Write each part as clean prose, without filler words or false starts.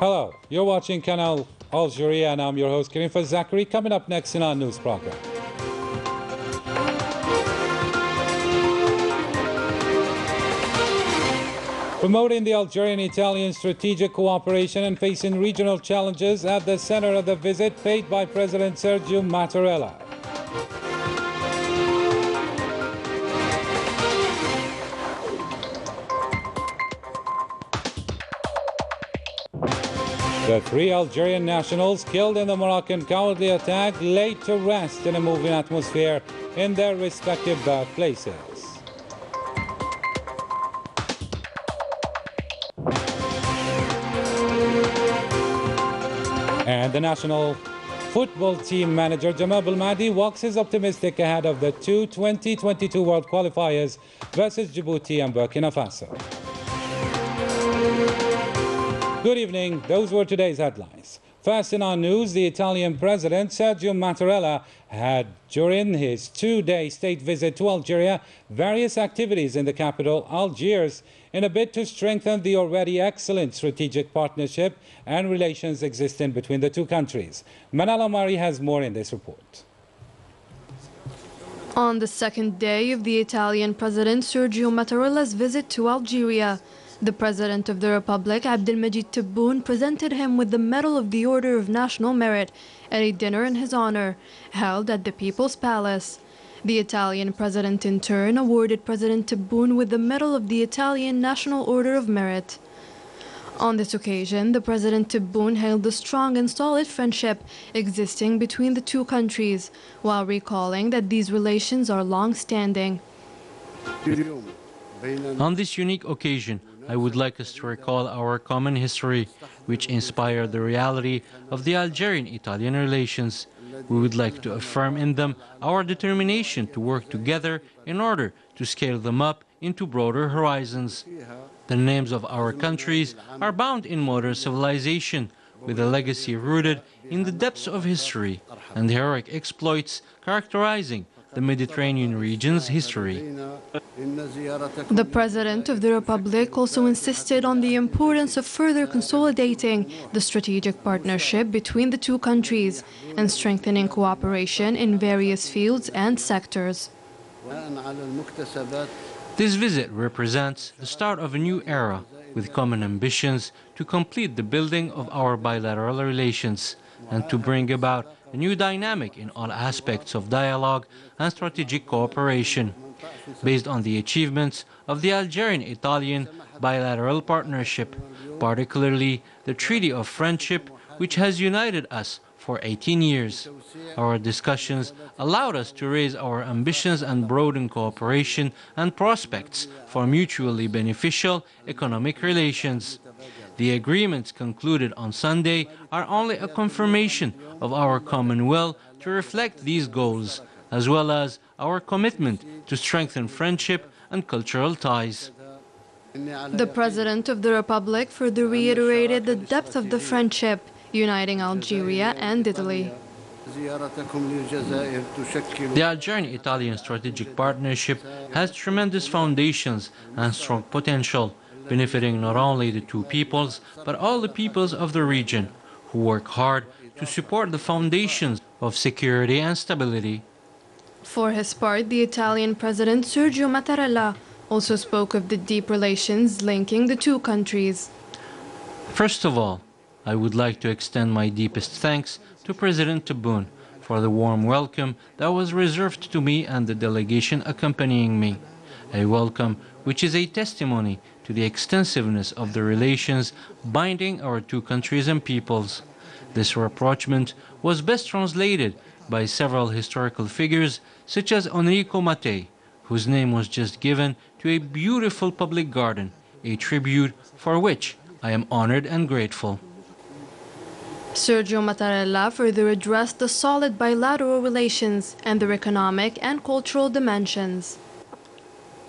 Hello, you're watching Canal Algérie and I'm your host Karim Zachary. Coming up next in our news program. Promoting the Algerian-Italian strategic cooperation and facing regional challenges at the center of the visit paid by President Sergio Mattarella. The 3 Algerian nationals killed in the Moroccan cowardly attack laid to rest in a moving atmosphere in their respective birthplaces. And the national football team manager Jamal Belmadi walks his optimistic ahead of the 2022 World Qualifiers versus Djibouti and Burkina Faso. Good evening. Those were today's headlines. First in our news, the Italian President Sergio Mattarella had, during his 2-day state visit to Algeria, various activities in the capital, Algiers, in a bid to strengthen the already excellent strategic partnership and relations existing between the two countries. Manal Amari has more in this report. On the second day of the Italian President Sergio Mattarella's visit to Algeria, the President of the Republic, Abdelmajid Tebboune, presented him with the Medal of the Order of National Merit at a dinner in his honor, held at the People's Palace. The Italian President, in turn, awarded President Tebboune with the Medal of the Italian National Order of Merit. On this occasion, the President Tebboune hailed the strong and solid friendship existing between the two countries, while recalling that these relations are long-standing. On this unique occasion, I would like us to recall our common history, which inspired the reality of the Algerian-Italian relations. We would like to affirm in them our determination to work together in order to scale them up into broader horizons. The names of our countries are bound in modern civilization, with a legacy rooted in the depths of history and heroic exploits characterizing the Mediterranean region's history. The President of the Republic also insisted on the importance of further consolidating the strategic partnership between the two countries and strengthening cooperation in various fields and sectors. This visit represents the start of a new era with common ambitions to complete the building of our bilateral relations and to bring about a new dynamic in all aspects of dialogue and strategic cooperation, based on the achievements of the Algerian-Italian bilateral partnership, particularly the Treaty of Friendship, which has united us for 18 years. Our discussions allowed us to raise our ambitions and broaden cooperation and prospects for mutually beneficial economic relations. The agreements concluded on Sunday are only a confirmation of our common will to reflect these goals, as well as our commitment to strengthen friendship and cultural ties. The President of the Republic further reiterated the depth of the friendship uniting Algeria and Italy. The Algerian-Italian strategic partnership has tremendous foundations and strong potential, benefiting not only the two peoples, but all the peoples of the region, who work hard to support the foundations of security and stability. For his part, the Italian President Sergio Mattarella also spoke of the deep relations linking the two countries. First of all, I would like to extend my deepest thanks to President Tebboune for the warm welcome that was reserved to me and the delegation accompanying me. A welcome which is a testimony to the extensiveness of the relations binding our two countries and peoples. This rapprochement was best translated by several historical figures such as Enrico Mattei, whose name was just given to a beautiful public garden, a tribute for which I am honored and grateful. Sergio Mattarella further addressed the solid bilateral relations and their economic and cultural dimensions.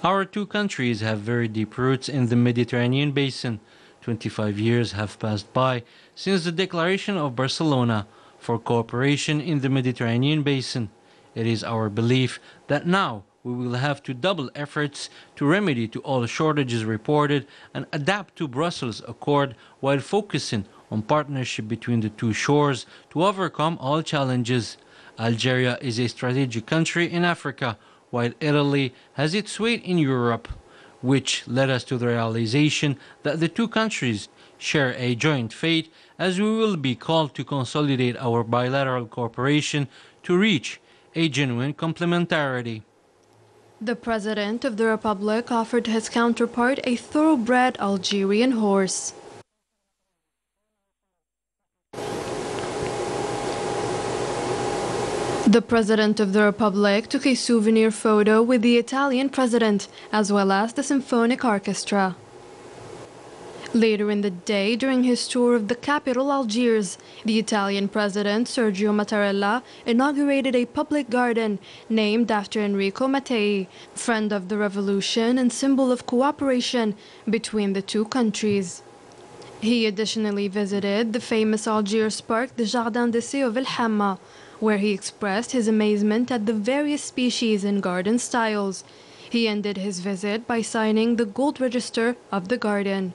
Our two countries have very deep roots in the Mediterranean basin. 25 years have passed by since the declaration of Barcelona for cooperation in the Mediterranean basin. It is our belief that now we will have to double efforts to remedy to all shortages reported and adapt to Brussels' accord while focusing on partnership between the two shores to overcome all challenges. Algeria is a strategic country in Africa, while Italy has its weight in Europe, which led us to the realization that the two countries share a joint fate, as we will be called to consolidate our bilateral cooperation to reach a genuine complementarity. The President of the Republic offered his counterpart a thoroughbred Algerian horse. The President of the Republic took a souvenir photo with the Italian President, as well as the symphonic orchestra. Later in the day, during his tour of the capital, Algiers, the Italian President, Sergio Mattarella, inaugurated a public garden named after Enrico Mattei, friend of the revolution and symbol of cooperation between the two countries. He additionally visited the famous Algiers park, the Jardin d'Essai of El Hamma, where he expressed his amazement at the various species and garden styles. He ended his visit by signing the gold register of the garden.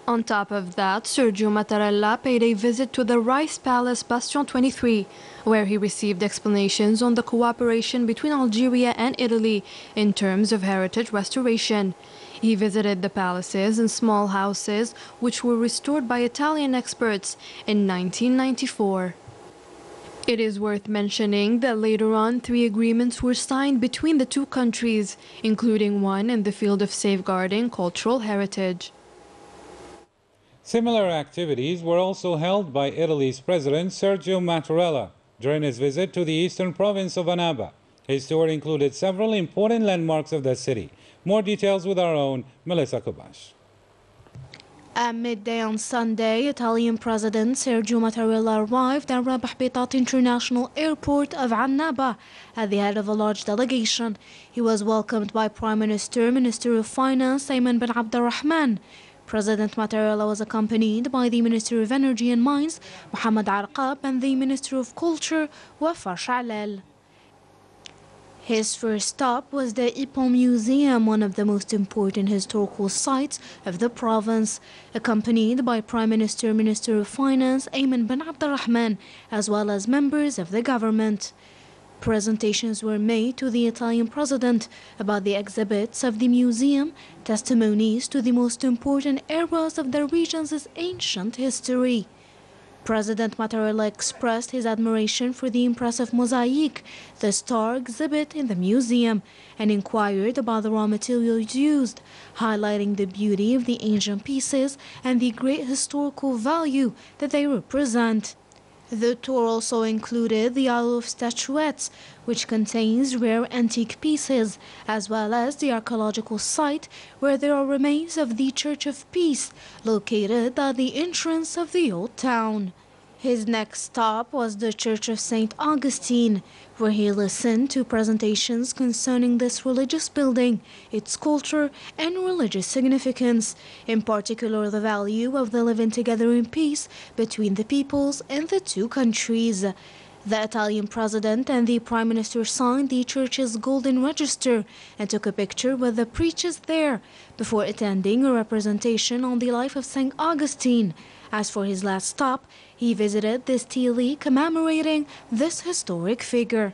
On top of that, Sergio Mattarella paid a visit to the Rice Palace Bastion 23, where he received explanations on the cooperation between Algeria and Italy in terms of heritage restoration. He visited the palaces and small houses which were restored by Italian experts in 1994. It is worth mentioning that later on 3 agreements were signed between the two countries, including one in the field of safeguarding cultural heritage. Similar activities were also held by Italy's President Sergio Mattarella during his visit to the eastern province of Annaba. His tour included several important landmarks of the city. More details with our own Melissa Kubash. At midday on Sunday, Italian President Sergio Mattarella arrived at Rabah Bitat International Airport of Annaba at the head of a large delegation. He was welcomed by Prime Minister, Minister of Finance Ayman bin Abdurrahman. President Mattarella was accompanied by the Minister of Energy and Mines, Mohamed Arqab, and the Minister of Culture, Wafa Shalal. His first stop was the Ipon Museum, one of the most important historical sites of the province, accompanied by Prime Minister, Minister of Finance Ayman bin Abdurrahman, as well as members of the government. Presentations were made to the Italian President about the exhibits of the museum, testimonies to the most important eras of the region's ancient history. President Mattarella expressed his admiration for the impressive mosaic, the star exhibit in the museum, and inquired about the raw materials used, highlighting the beauty of the ancient pieces and the great historical value that they represent. The tour also included the Isle of Statuettes, which contains rare antique pieces, as well as the archaeological site where there are remains of the Church of Peace, located at the entrance of the old town. His next stop was the Church of St. Augustine, where he listened to presentations concerning this religious building, its culture, and religious significance, in particular the value of the living together in peace between the peoples in the two countries. The Italian President and the Prime Minister signed the church's golden register and took a picture with the preachers there before attending a representation on the life of St. Augustine. As for his last stop, he visited the stele commemorating this historic figure.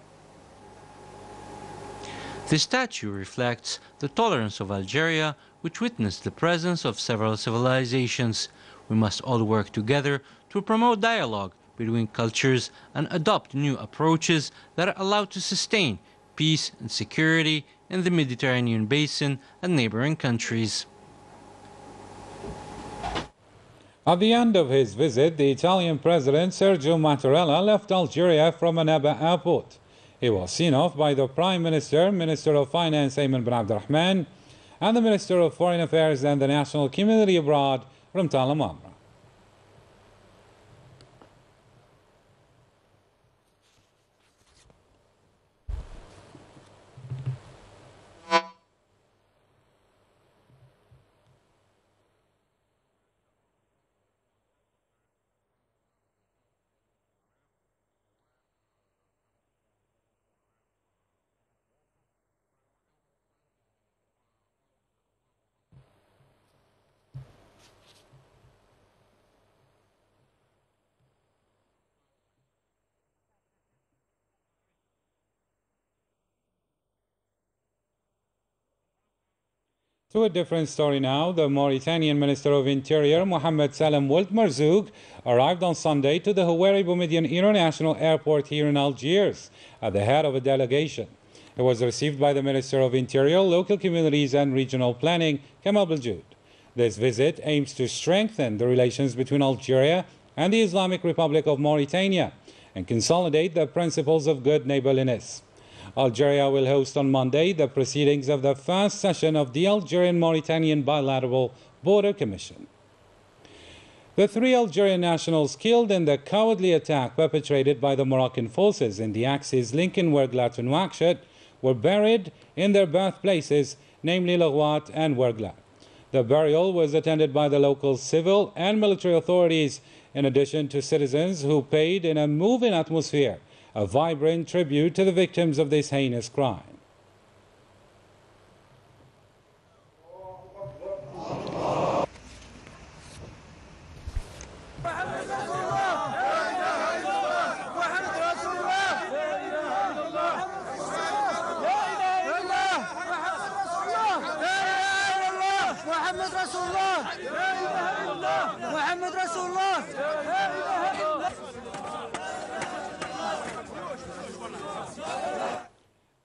The statue reflects the tolerance of Algeria, which witnessed the presence of several civilizations. We must all work together to promote dialogue between cultures and adopt new approaches that are allowed to sustain peace and security in the Mediterranean basin and neighboring countries. At the end of his visit, the Italian President Sergio Mattarella left Algeria from Annaba airport. He was seen off by the Prime Minister, Minister of Finance Ayman bin Abdurrahman, and the Minister of Foreign Affairs and the National Community Abroad, Ramtal Amamra. To a different story now, the Mauritanian Minister of Interior, Mohamed Salem Ould Marzouk, arrived on Sunday to the Houari Boumediene International Airport here in Algiers at the head of a delegation. It was received by the Minister of Interior, Local Communities and Regional Planning, Kamal Beljoud. This visit aims to strengthen the relations between Algeria and the Islamic Republic of Mauritania and consolidate the principles of good neighborliness. Algeria will host on Monday the proceedings of the first session of the Algerian-Mauritanian Bilateral Border Commission. The 3 Algerian nationals killed in the cowardly attack perpetrated by the Moroccan forces in the axis linking Ouargla to Nouakchott were buried in their birthplaces, namely Lerouat and Ouargla. The burial was attended by the local civil and military authorities, in addition to citizens who paid in a moving atmosphere a vibrant tribute to the victims of this heinous crime.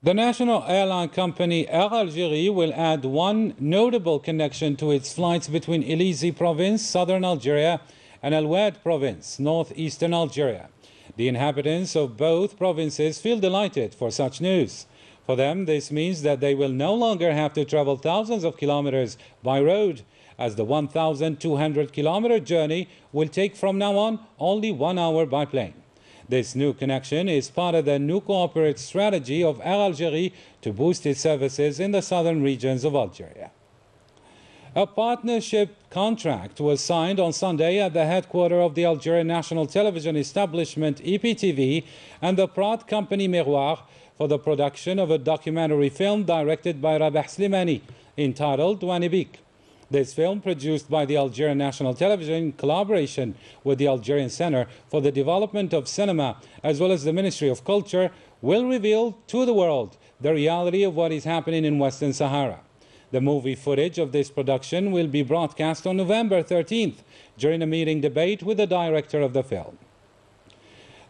The national airline company Air Algérie will add one notable connection to its flights between Elisi province, southern Algeria, and El Oued province, northeastern Algeria. The inhabitants of both provinces feel delighted for such news. For them, this means that they will no longer have to travel thousands of kilometers by road, as the 1,200-kilometer journey will take from now on only 1 hour by plane. This new connection is part of the new corporate strategy of Air Algérie to boost its services in the southern regions of Algeria. A partnership contract was signed on Sunday at the headquarters of the Algerian National Television Establishment EPTV and the Prat company Miroir for the production of a documentary film directed by Rabah Slimani entitled Douanibik. This film, produced by the Algerian National Television in collaboration with the Algerian Center for the Development of Cinema, as well as the Ministry of Culture, will reveal to the world the reality of what is happening in Western Sahara. The movie footage of this production will be broadcast on November 13th during a meeting debate with the director of the film.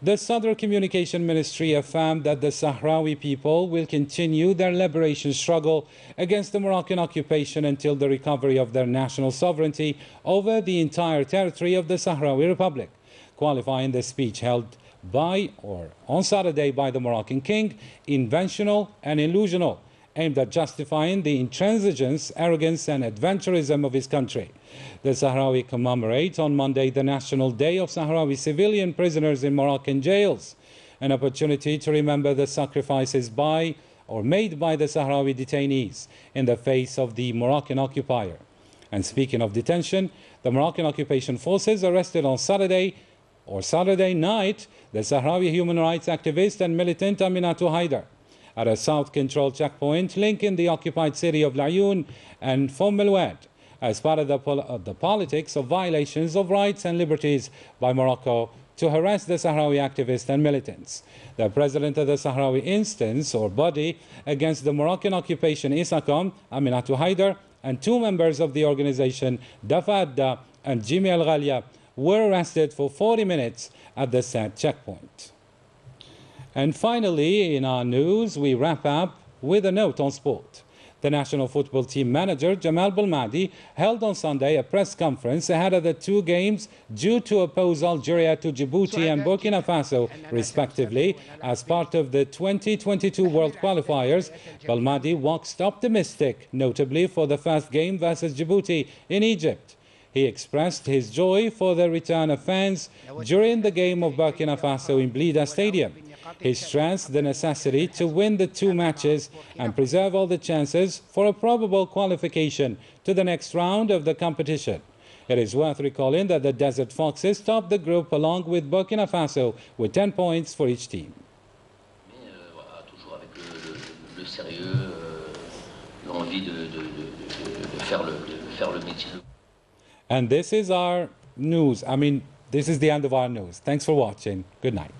The Southern Communication Ministry affirmed that the Sahrawi people will continue their liberation struggle against the Moroccan occupation until the recovery of their national sovereignty over the entire territory of the Sahrawi Republic, qualifying the speech held on Saturday by the Moroccan king inventional and illusional, aimed at justifying the intransigence, arrogance and adventurism of his country. The Sahrawi commemorate on Monday the National Day of Sahrawi civilian prisoners in Moroccan jails, an opportunity to remember the sacrifices made by the Sahrawi detainees in the face of the Moroccan occupier. And speaking of detention, the Moroccan occupation forces arrested on Saturday night the Sahrawi human rights activist and militant Aminatou Haidar at a South-controlled checkpoint linking the occupied city of Laayoune and El Oued, as part of the politics of violations of rights and liberties by Morocco to harass the Sahrawi activists and militants. The president of the Sahrawi instance or body against the Moroccan occupation, ISACOM, Aminatou Haidar, and 2 members of the organization, Dafa Adda and Jimmy El Ghalia, were arrested for 40 minutes at the said checkpoint. And finally, in our news, we wrap up with a note on sport. The national football team manager, Jamal Belmadi, held on Sunday a press conference ahead of the 2 games due to oppose Algeria to Djibouti and Burkina Faso, respectively, as part of the 2022 World Qualifiers. Belmadi waxed optimistic, notably for the first game versus Djibouti in Egypt. He expressed his joy for the return of fans during the game of Burkina Faso in Blida Stadium. He stressed the necessity to win the 2 matches and preserve all the chances for a probable qualification to the next round of the competition. It is worth recalling that the Desert Foxes topped the group along with Burkina Faso with 10 points for each team. And this is our news. This is the end of our news. Thanks for watching. Good night.